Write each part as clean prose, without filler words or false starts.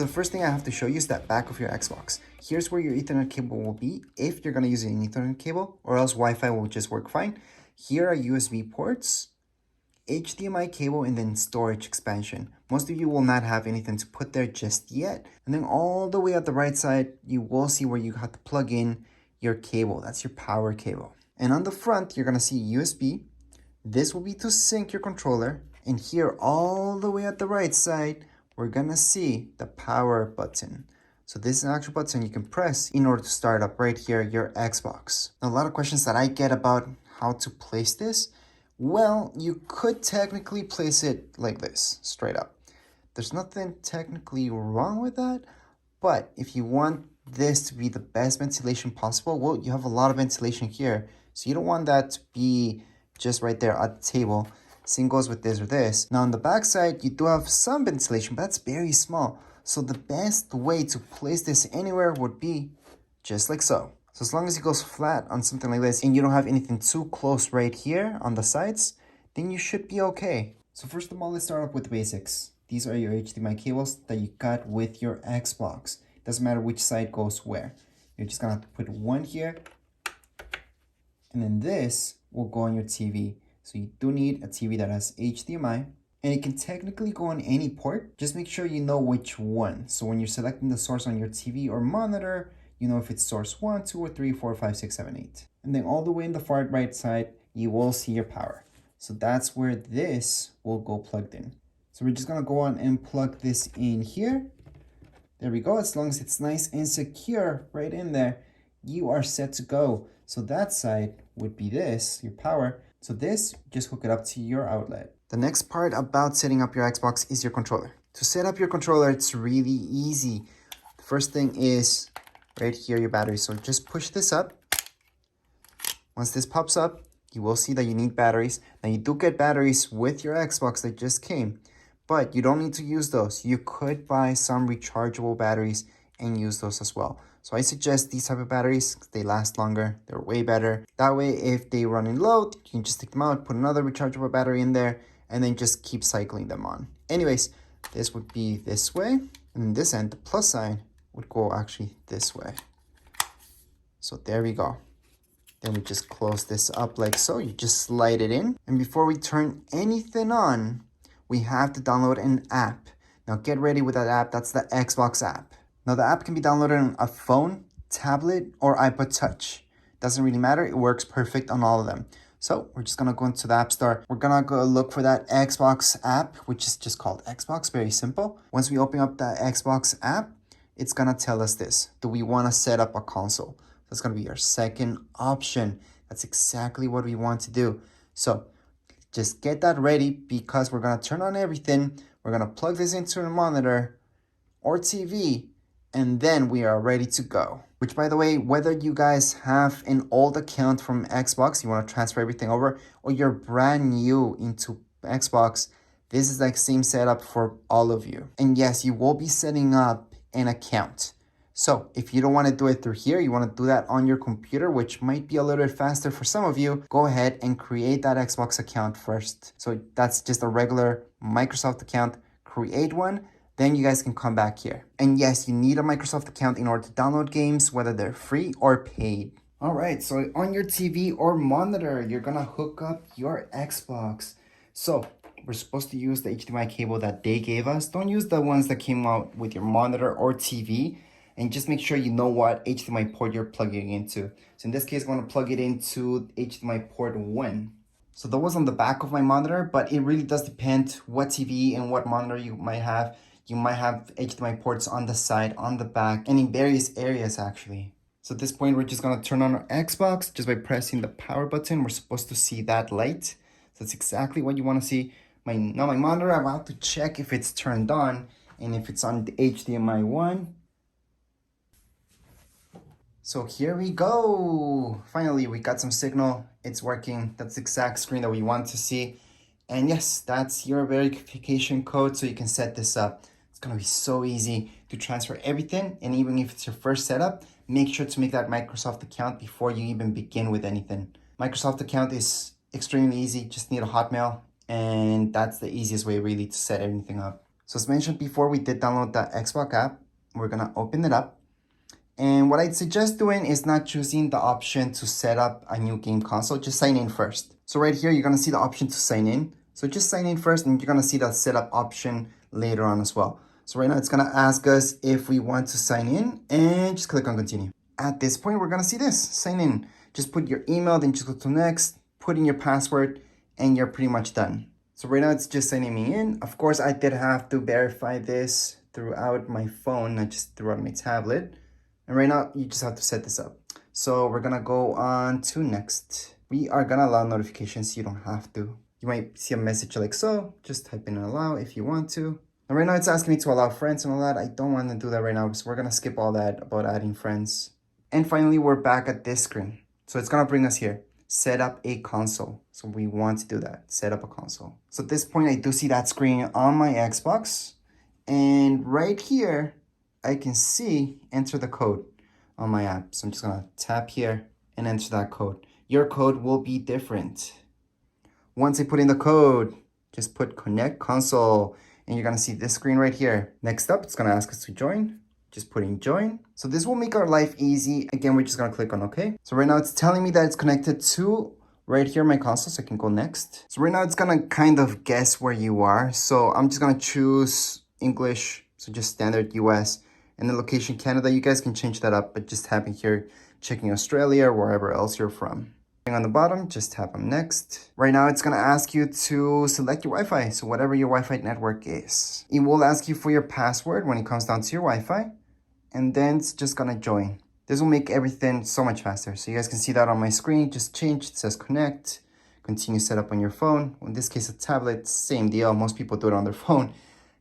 So the first thing I have to show you is that back of your Xbox. Here's where your Ethernet cable will be if you're going to use an Ethernet cable, or else Wi-Fi will just work fine. Here are USB ports, HDMI cable, and then storage expansion. Most of you will not have anything to put there just yet. And then all the way at the right side, you will see where you have to plug in your cable. That's your power cable. And on the front, you're going to see USB. This will be to sync your controller. And here, all the way at the right side, we're gonna see the power button. So this is an actual button you can press in order to start up right here your Xbox. Now, a lot of questions that I get about how to place this. Well, you could technically place it like this, straight up. There's nothing technically wrong with that, but if you want this to be the best ventilation possible, well, you have a lot of ventilation here. So you don't want that to be just right there at the table. Same goes with this or this. Now on the back side, you do have some ventilation, but that's very small. So the best way to place this anywhere would be just like so. So as long as it goes flat on something like this and you don't have anything too close right here on the sides, then you should be okay. So first of all, let's start off with the basics. These are your HDMI cables that you got with your Xbox. Doesn't matter which side goes where. You're just gonna have to put one here, and then this will go on your TV. So you do need a TV that has HDMI, and it can technically go on any port. Just make sure you know which one. So when you're selecting the source on your TV or monitor, you know if it's source 1, 2, or 3, 4, 5, 6, 7, 8. And then all the way in the far right side, you will see your power. So that's where this will go plugged in. So we're just gonna go on and plug this in here. There we go. As long as it's nice and secure right in there, you are set to go. So that side would be this, your power. So this, just hook it up to your outlet. The next part about setting up your Xbox is your controller. To set up your controller, it's really easy. The first thing is right here, your battery. So just push this up. Once this pops up, you will see that you need batteries. Now you do get batteries with your Xbox that just came, but you don't need to use those. You could buy some rechargeable batteries and use those as well. So I suggest these type of batteries. They last longer, they're way better. That way, if they run in low, you can just take them out, put another rechargeable battery in there, and then just keep cycling them on. Anyways, this would be this way, and this end, the plus sign, would go actually this way. So there we go. Then we just close this up like so. You just slide it in. And before we turn anything on, we have to download an app. Now get ready with that app. That's the Xbox app. Now the app can be downloaded on a phone, tablet, or iPod Touch. Doesn't really matter, it works perfect on all of them. So we're just gonna go into the App Store. We're gonna go look for that Xbox app, which is just called Xbox, very simple. Once we open up the Xbox app, it's gonna tell us this. Do we wanna set up a console? That's gonna be our second option. That's exactly what we want to do. So just get that ready because we're gonna turn on everything. We're gonna plug this into a monitor or TV, and then we are ready to go. Which, by the way, whether you guys have an old account from Xbox, you want to transfer everything over, or you're brand new into Xbox, this is like same setup for all of you. And yes, you will be setting up an account. So if you don't want to do it through here, you want to do that on your computer, which might be a little bit faster for some of you, go ahead and create that Xbox account first. So that's just a regular Microsoft account. Create one. Then you guys can come back here. And yes, you need a Microsoft account in order to download games, whether they're free or paid. All right, so on your TV or monitor, you're gonna hook up your Xbox. So we're supposed to use the HDMI cable that they gave us. Don't use the ones that came out with your monitor or TV. And just make sure you know what HDMI port you're plugging into. So in this case, I'm gonna plug it into HDMI port 1. So that was on the back of my monitor, but it really does depend what TV and what monitor you might have. You might have HDMI ports on the side, on the back, and in various areas actually. So at this point, we're just gonna turn on our Xbox just by pressing the power button. We're supposed to see that light. So that's exactly what you wanna see. Now my monitor, I'm about to check if it's turned on and if it's on the HDMI 1. So here we go. Finally, we got some signal. It's working. That's the exact screen that we want to see. And yes, that's your verification code so you can set this up. It's gonna be so easy to transfer everything. And even if it's your first setup, make sure to make that Microsoft account before you even begin with anything. Microsoft account is extremely easy. Just need a Hotmail. And that's the easiest way really to set everything up. So as mentioned before, we did download the Xbox app. We're gonna open it up. And what I'd suggest doing is not choosing the option to set up a new game console, just sign in first. So right here, you're gonna see the option to sign in. So just sign in first and you're gonna see that setup option later on as well. So right now it's gonna ask us if we want to sign in and just click on continue. At this point, we're gonna see this, sign in. Just put your email, then just go to next, put in your password, and you're pretty much done. So right now it's just signing me in. Of course, I did have to verify this throughout my phone, not just throughout my tablet. And right now, you just have to set this up. So we're gonna go on to next. We are gonna allow notifications, you don't have to. You might see a message like so, just type in allow if you want to. And right now it's asking me to allow friends and all that. I don't want to do that right now, so we're gonna skip all that about adding friends. And finally, we're back at this screen. So it's gonna bring us here, set up a console. So we want to do that, set up a console. So at this point, I do see that screen on my Xbox. And right here, I can see enter the code on my app. So I'm just gonna tap here and enter that code. Your code will be different. Once I put in the code, just put connect console and you're gonna see this screen right here. Next up, it's gonna ask us to join. Just put in join. So this will make our life easy. Again, we're just gonna click on OK. So right now it's telling me that it's connected to right here my console, so I can go next. So right now it's gonna kind of guess where you are. So I'm just gonna choose English, so just standard US. And the location Canada, you guys can change that up, but just tapping here, checking Australia or wherever else you're from. On the bottom, just tap on next. Right now, it's gonna ask you to select your Wi-Fi, so whatever your Wi-Fi network is. It will ask you for your password when it comes down to your Wi-Fi, and then it's just gonna join. This will make everything so much faster. So you guys can see that on my screen, just change, it says connect, continue setup on your phone. In this case, a tablet, same deal. Most people do it on their phone.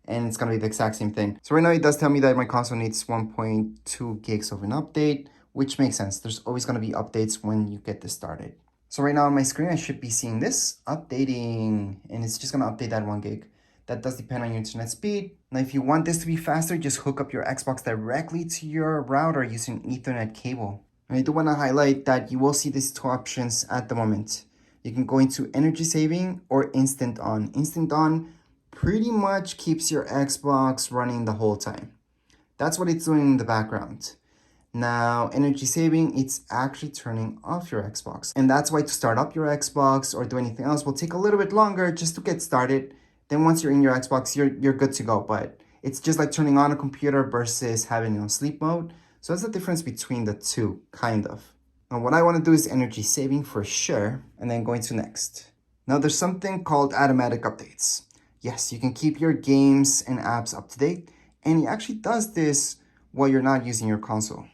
And it's gonna be the exact same thing. So right now it does tell me that my console needs 1.2 gigs of an update, which makes sense. There's always gonna be updates when you get this started. So right now on my screen, I should be seeing this updating, and it's just gonna update that 1 gig. That does depend on your internet speed. Now, if you want this to be faster, just hook up your Xbox directly to your router using Ethernet cable. And I do wanna highlight that you will see these two options at the moment. You can go into energy saving or instant on. Instant on pretty much keeps your Xbox running the whole time. That's what it's doing in the background. Now, energy saving, it's actually turning off your Xbox. And that's why to start up your Xbox or do anything else will take a little bit longer just to get started. Then once you're in your Xbox, you're good to go. But it's just like turning on a computer versus having it on sleep mode. So that's the difference between the two, kind of. Now, what I want to do is energy saving for sure, and then going to next. Now, there's something called automatic updates. Yes, you can keep your games and apps up to date, and it actually does this while you're not using your console.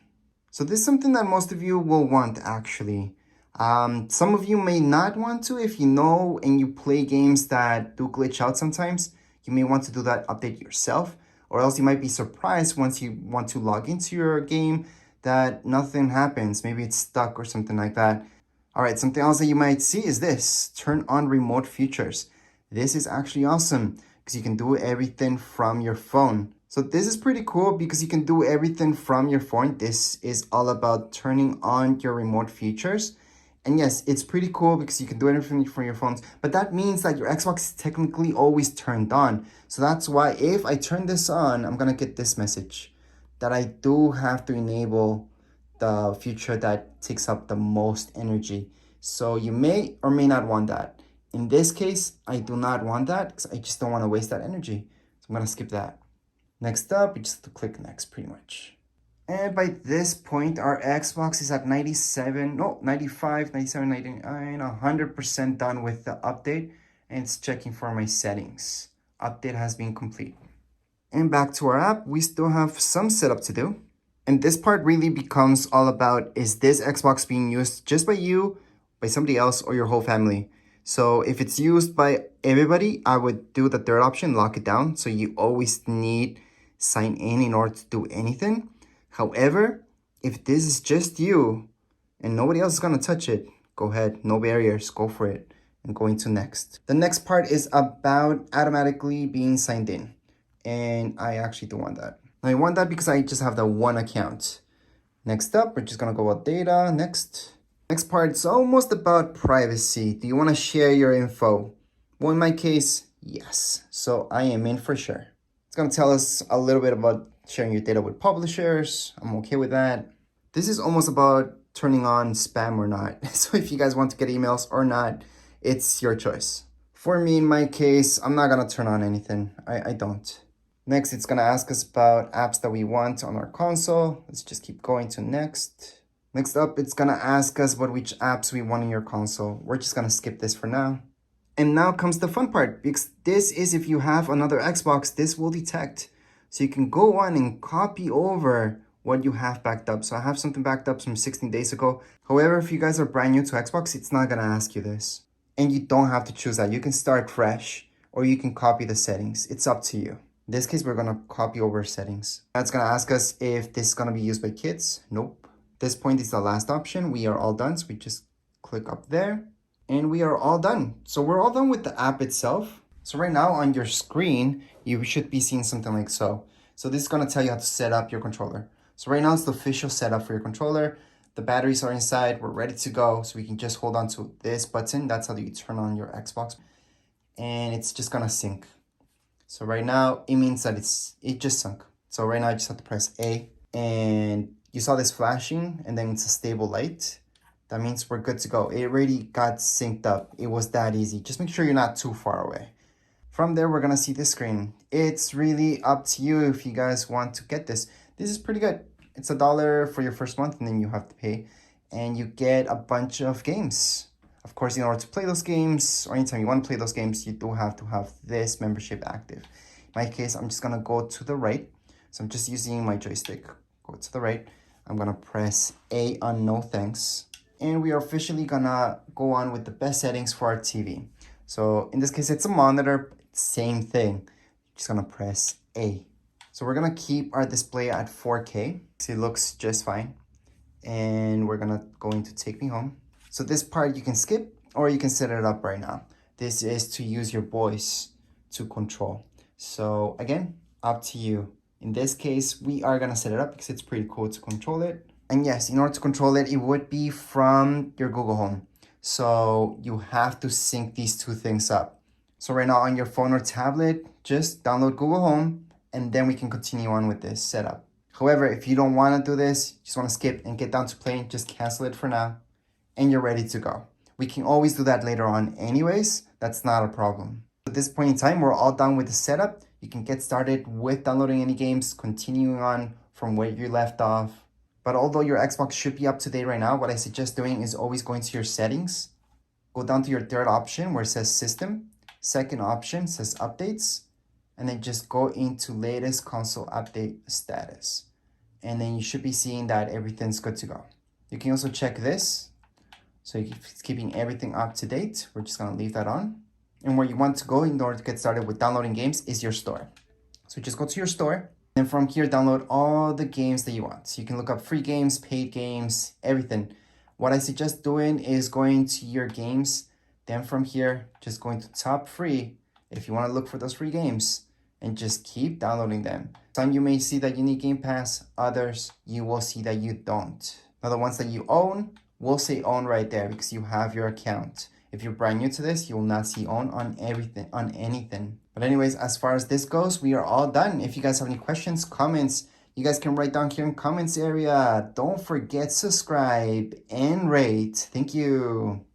So this is something that most of you will want, actually. Some of you may not want to. If you know and you play games that do glitch out sometimes, you may want to do that update yourself, or else you might be surprised once you want to log into your game that nothing happens. Maybe it's stuck or something like that. All right, something else that you might see is this, turn on remote features. This is actually awesome because you can do everything from your phone. So this is pretty cool because you can do everything from your phone. This is all about turning on your remote features. And yes, it's pretty cool because you can do everything from your phones, but that means that your Xbox is technically always turned on. So that's why if I turn this on, I'm gonna get this message that I do have to enable the feature that takes up the most energy. So you may or may not want that. In this case, I do not want that because I just don't want to waste that energy. So I'm going to skip that. Next up, you just have to click next pretty much. And by this point, our Xbox is at 95, 97, 99, 100% done with the update. And it's checking for my settings. Update has been complete. And back to our app, we still have some setup to do. And this part really becomes all about, is this Xbox being used just by you, by somebody else, or your whole family? So if it's used by everybody, I would do the third option, lock it down. So you always need sign in order to do anything. However, if this is just you and nobody else is going to touch it, go ahead, no barriers, go for it. And going to next. The next part is about automatically being signed in. And I actually do want that. Now I want that because I just have the one account. Next up, we're just going to go about data, next. Next part is almost about privacy. Do you want to share your info? Well, in my case, yes. So I am in for sure. It's going to tell us a little bit about sharing your data with publishers. I'm okay with that. This is almost about turning on spam or not. So if you guys want to get emails or not, it's your choice. For me, in my case, I'm not going to turn on anything. I don't. Next, it's going to ask us about apps that we want on our console. Let's just keep going to next. Next up, it's going to ask us about which apps we want in your console. We're just going to skip this for now. And now comes the fun part, because this is if you have another Xbox, this will detect. So you can go on and copy over what you have backed up. So I have something backed up from 16 days ago. However, if you guys are brand new to Xbox, it's not going to ask you this. And you don't have to choose that. You can start fresh or you can copy the settings. It's up to you. In this case, we're going to copy over settings. That's going to ask us if this is going to be used by kids. Nope. This point is the last option. We are all done. So we just click up there. And we are all done. So we're all done with the app itself. So right now on your screen, you should be seeing something like so. So this is going to tell you how to set up your controller. So right now it's the official setup for your controller. The batteries are inside. We're ready to go. So we can just hold on to this button. That's how you turn on your Xbox. And it's just going to sync. So right now it means that it just sunk. So right now I just have to press A. And you saw this flashing and then it's a stable light. That means we're good to go. It already got synced up. It was that easy. Just make sure you're not too far away. From there, we're going to see this screen. It's really up to you if you guys want to get this. This is pretty good. It's $1 for your first month and then you have to pay. And you get a bunch of games. Of course, in order to play those games or anytime you want to play those games, you do have to have this membership active. In my case, I'm just going to go to the right. So I'm just using my joystick. Go to the right. I'm going to press A on no thanks. And we are officially gonna go on with the best settings for our TV. So in this case, it's a monitor, same thing. Just gonna press A. So we're gonna keep our display at 4K. So it looks just fine. And we're gonna go into Take Me Home. So this part you can skip or you can set it up right now. This is to use your voice to control. So again, up to you. In this case, we are gonna set it up because it's pretty cool to control it. And yes, in order to control it, it would be from your Google Home. So you have to sync these two things up. So right now on your phone or tablet, just download Google Home and then we can continue on with this setup. However, if you don't want to do this, just want to skip and get down to playing, just cancel it for now and you're ready to go. We can always do that later on anyways. That's not a problem. At this point in time, we're all done with the setup. You can get started with downloading any games, continuing on from where you left off. But although your Xbox should be up to date right now, what I suggest doing is always going to your settings. Go down to your third option where it says System. Second option says Updates. And then just go into Latest Console Update Status. And then you should be seeing that everything's good to go. You can also check this. So it's keeping everything up to date. We're just going to leave that on. And where you want to go in order to get started with downloading games is your store. So just go to your store. And from here, download all the games that you want. So you can look up free games, paid games, everything. What I suggest doing is going to your games. Then from here, just going to top free if you want to look for those free games and just keep downloading them. Some you may see that you need Game Pass. Others, you will see that you don't. Now the ones that you own will say own right there because you have your account. If you're brand new to this, you will not see own on everything, on anything. But anyways, as far as this goes, we are all done. If you guys have any questions, comments, you guys can write down here in comments area. Don't forget subscribe and rate. Thank you.